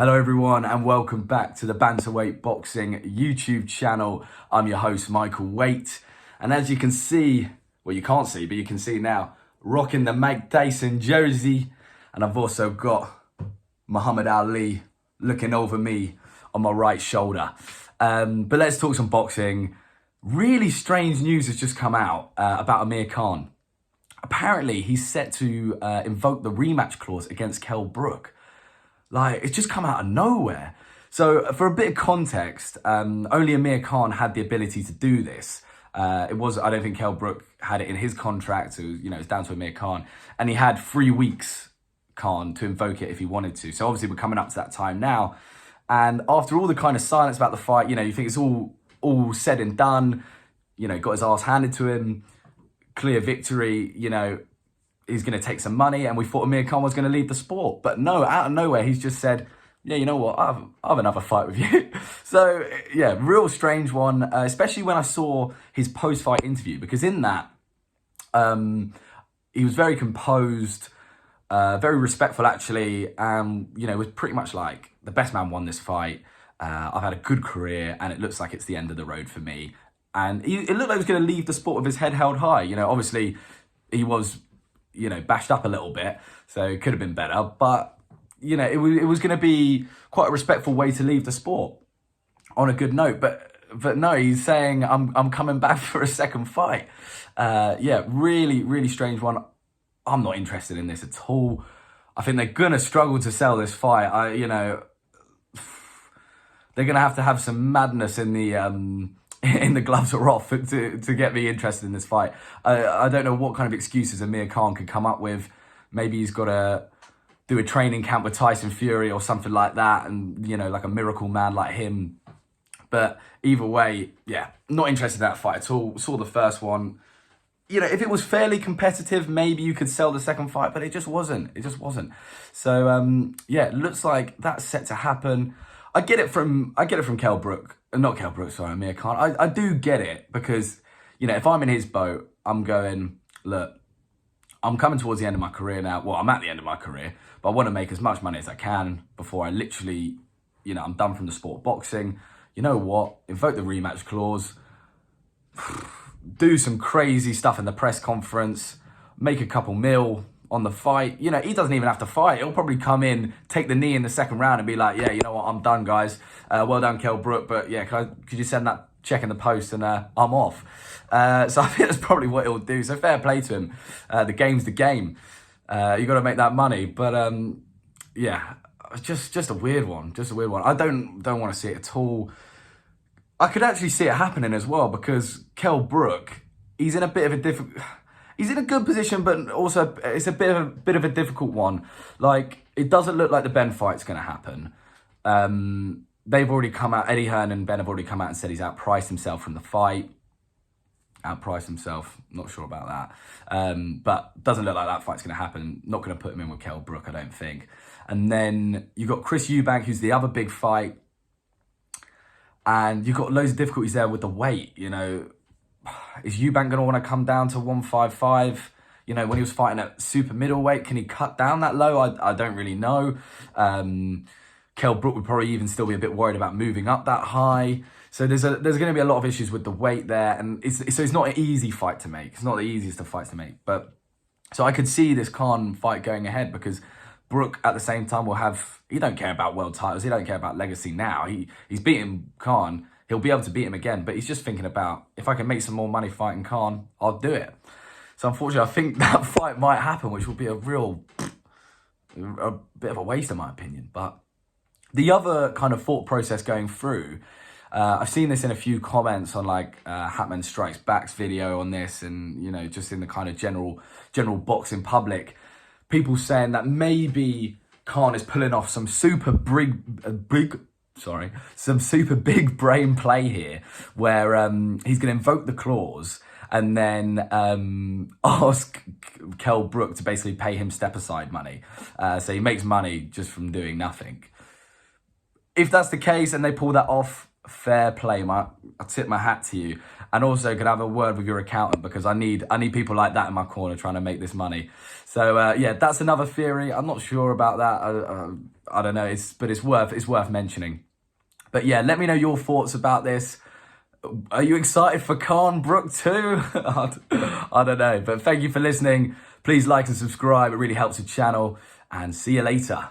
Hello everyone and welcome back to the Bantamweight Boxing YouTube channel. I'm your host Michael Waite, and as you can see, well you can't see but you can see now, rocking the Mike Tyson jersey, and I've also got Muhammad Ali looking over me on my right shoulder. But let's talk some boxing. Really strange news has just come out about Amir Kahn. Apparently he's set to invoke the rematch clause against Brook. Like, it's just come out of nowhere. So for a bit of context, only Amir Kahn had the ability to do this. I don't think Brook had it in his contract. So, it's down to Amir Kahn. And he had 3 weeks, Kahn, to invoke it if he wanted to. So obviously we're coming up to that time now. And after all the kind of silence about the fight, you think it's all said and done, got his ass handed to him, clear victory, he's going to take some money, and we thought Amir Kahn was going to leave the sport. But no, out of nowhere, he's just said, yeah, you know what, I have another fight with you. So, yeah, real strange one, especially when I saw his post-fight interview, because in that, he was very composed, very respectful, actually, and, was pretty much like, the best man won this fight. I've had a good career, and it looks like it's the end of the road for me. And it looked like he was going to leave the sport with his head held high. Obviously, he was bashed up a little bit, so it could have been better. But, it was going to be quite a respectful way to leave the sport on a good note. But no, he's saying, I'm coming back for a second fight. Yeah, really, really strange one. I'm not interested in this at all. I think they're going to struggle to sell this fight. They're going to have some madness in the gloves are off to get me interested in this fight. I don't know what kind of excuses Amir Kahn could come up with. Maybe he's got to do a training camp with Tyson Fury or something like that, and, like a miracle man like him. But either way, yeah, not interested in that fight at all. Saw the first one. If it was fairly competitive, maybe you could sell the second fight, but it just wasn't. It just wasn't. So, yeah, it looks like that's set to happen. I get it from Brook. Not Brook, sorry, Amir Kahn. I do get it because, if I'm in his boat, I'm going, look, I'm coming towards the end of my career now. Well, I'm at the end of my career, but I want to make as much money as I can before I literally, I'm done from the sport of boxing. You know what? Invoke the rematch clause. Do some crazy stuff in the press conference. Make a couple mil on the fight. He doesn't even have to fight. He'll probably come in, take the knee in the second round and be like, yeah, you know what, I'm done, guys. Well done, Brook, but yeah, could you send that check in the post and I'm off. So I think that's probably what he'll do. So fair play to him. The game's the game. You got to make that money. But yeah, just a weird one. Just a weird one. I don't want to see it at all. I could actually see it happening as well because Brook, he's in a bit of a different... He's in a good position, but also it's a bit of a difficult one. Like, it doesn't look like the Ben fight's going to happen. They've already come out, Eddie Hearn and Ben have already come out and said he's outpriced himself from the fight. Outpriced himself, not sure about that. But doesn't look like that fight's going to happen. Not going to put him in with Brook, I don't think. And then you've got Chris Eubank, who's the other big fight. And you've got loads of difficulties there with the weight, Is Eubank going to want to come down to 155? When he was fighting at super middleweight, can he cut down that low? I don't really know. Brook would probably even still be a bit worried about moving up that high. So there's going to be a lot of issues with the weight there. And it's not an easy fight to make. It's not the easiest of fights to make. But so I could see this Kahn fight going ahead because Brook at the same time he don't care about world titles. He don't care about legacy now. He's beaten Kahn. He'll be able to beat him again, but he's just thinking about, if I can make some more money fighting Kahn, I'll do it. So unfortunately, I think that fight might happen, which will be a bit of a waste in my opinion. But the other kind of thought process going through, I've seen this in a few comments on like Hatman Strikes Back's video on this, and just in the kind of general boxing public, people saying that maybe Kahn is pulling off some super big brain play here, where he's going to invoke the clause and then ask Brook to basically pay him step-aside money. So he makes money just from doing nothing. If that's the case and they pull that off, fair play. I tip my hat to you. And also could have a word with your accountant, because I need people like that in my corner trying to make this money. So yeah, that's another theory. I'm not sure about that. I don't know. But it's worth mentioning. But yeah, let me know your thoughts about this. Are you excited for Kahn Brook too? I don't know. But thank you for listening. Please like and subscribe. It really helps the channel. And see you later.